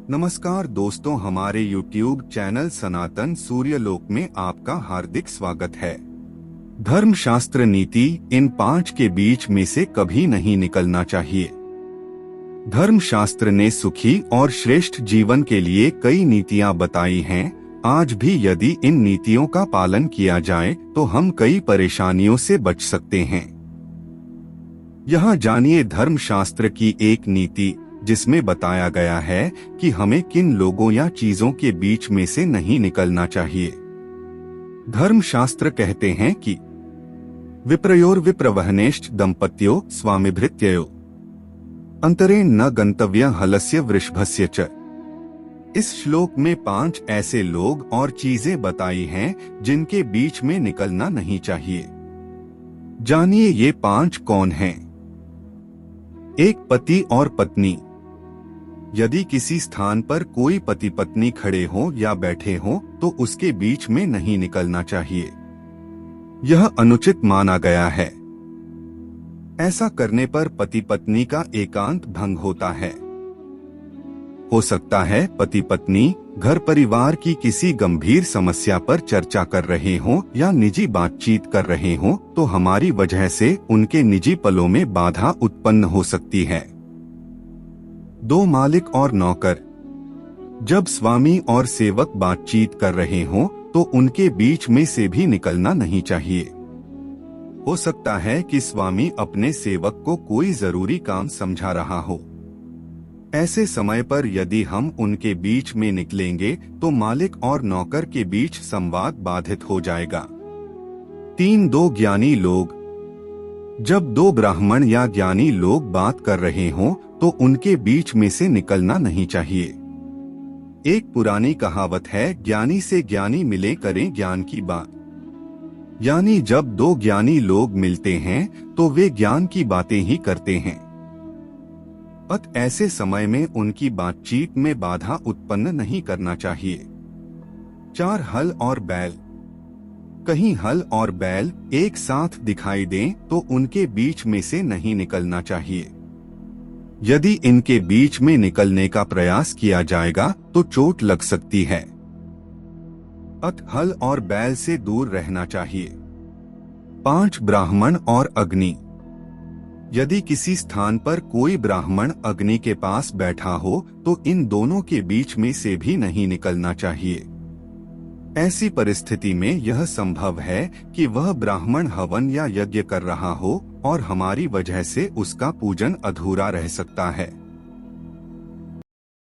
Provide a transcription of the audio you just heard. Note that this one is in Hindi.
नमस्कार दोस्तों, हमारे YouTube चैनल सनातन सूर्यलोक में आपका हार्दिक स्वागत है। धर्मशास्त्र नीति इन 5 के बीच में से कभी नहीं निकलना चाहिए। धर्मशास्त्र ने सुखी और श्रेष्ठ जीवन के लिए कई नीतियां बताई हैं। आज भी यदि इन नीतियों का पालन किया जाए तो हम कई परेशानियों से बच सकते हैं। यहाँ जानिए धर्मशास्त्र की एक नीति जिसमें बताया गया है कि हमें किन लोगों या चीजों के बीच में से नहीं निकलना चाहिए। धर्मशास्त्र कहते हैं कि विप्रयोर विप्रवहनेश्च दंपत्यो स्वामिभृत्ययो अंतरेण न गंतव्य हलस्य वृषभस्य च। इस श्लोक में 5 ऐसे लोग और चीजें बताई हैं जिनके बीच में निकलना नहीं चाहिए। जानिए ये 5 कौन हैं। 1 पति और पत्नी। यदि किसी स्थान पर कोई पति पत्नी खड़े हो या बैठे हो तो उसके बीच में नहीं निकलना चाहिए। यह अनुचित माना गया है। ऐसा करने पर पति पत्नी का एकांत भंग होता है। हो सकता है पति पत्नी घर परिवार की किसी गंभीर समस्या पर चर्चा कर रहे हों या निजी बातचीत कर रहे हों, तो हमारी वजह से उनके निजी पलों में बाधा उत्पन्न हो सकती है। 2 मालिक और नौकर। जब स्वामी और सेवक बातचीत कर रहे हों तो उनके बीच में से भी निकलना नहीं चाहिए। हो सकता है कि स्वामी अपने सेवक को कोई जरूरी काम समझा रहा हो। ऐसे समय पर यदि हम उनके बीच में निकलेंगे तो मालिक और नौकर के बीच संवाद बाधित हो जाएगा। 3 2 ज्ञानी लोग। जब 2 ब्राह्मण या ज्ञानी लोग बात कर रहे हों तो उनके बीच में से निकलना नहीं चाहिए। एक पुरानी कहावत है, ज्ञानी से ज्ञानी मिले करें ज्ञान की बात। यानी जब 2 ज्ञानी लोग मिलते हैं तो वे ज्ञान की बातें ही करते हैं। ऐसे समय में उनकी बातचीत में बाधा उत्पन्न नहीं करना चाहिए। 4 हल और बैल। कहीं हल और बैल एक साथ दिखाई दें तो उनके बीच में से नहीं निकलना चाहिए। यदि इनके बीच में निकलने का प्रयास किया जाएगा तो चोट लग सकती है। हल और बैल से दूर रहना चाहिए। 5 ब्राह्मण और अग्नि। यदि किसी स्थान पर कोई ब्राह्मण अग्नि के पास बैठा हो तो इन दोनों के बीच में से भी नहीं निकलना चाहिए। ऐसी परिस्थिति में यह संभव है कि वह ब्राह्मण हवन या यज्ञ कर रहा हो और हमारी वजह से उसका पूजन अधूरा रह सकता है।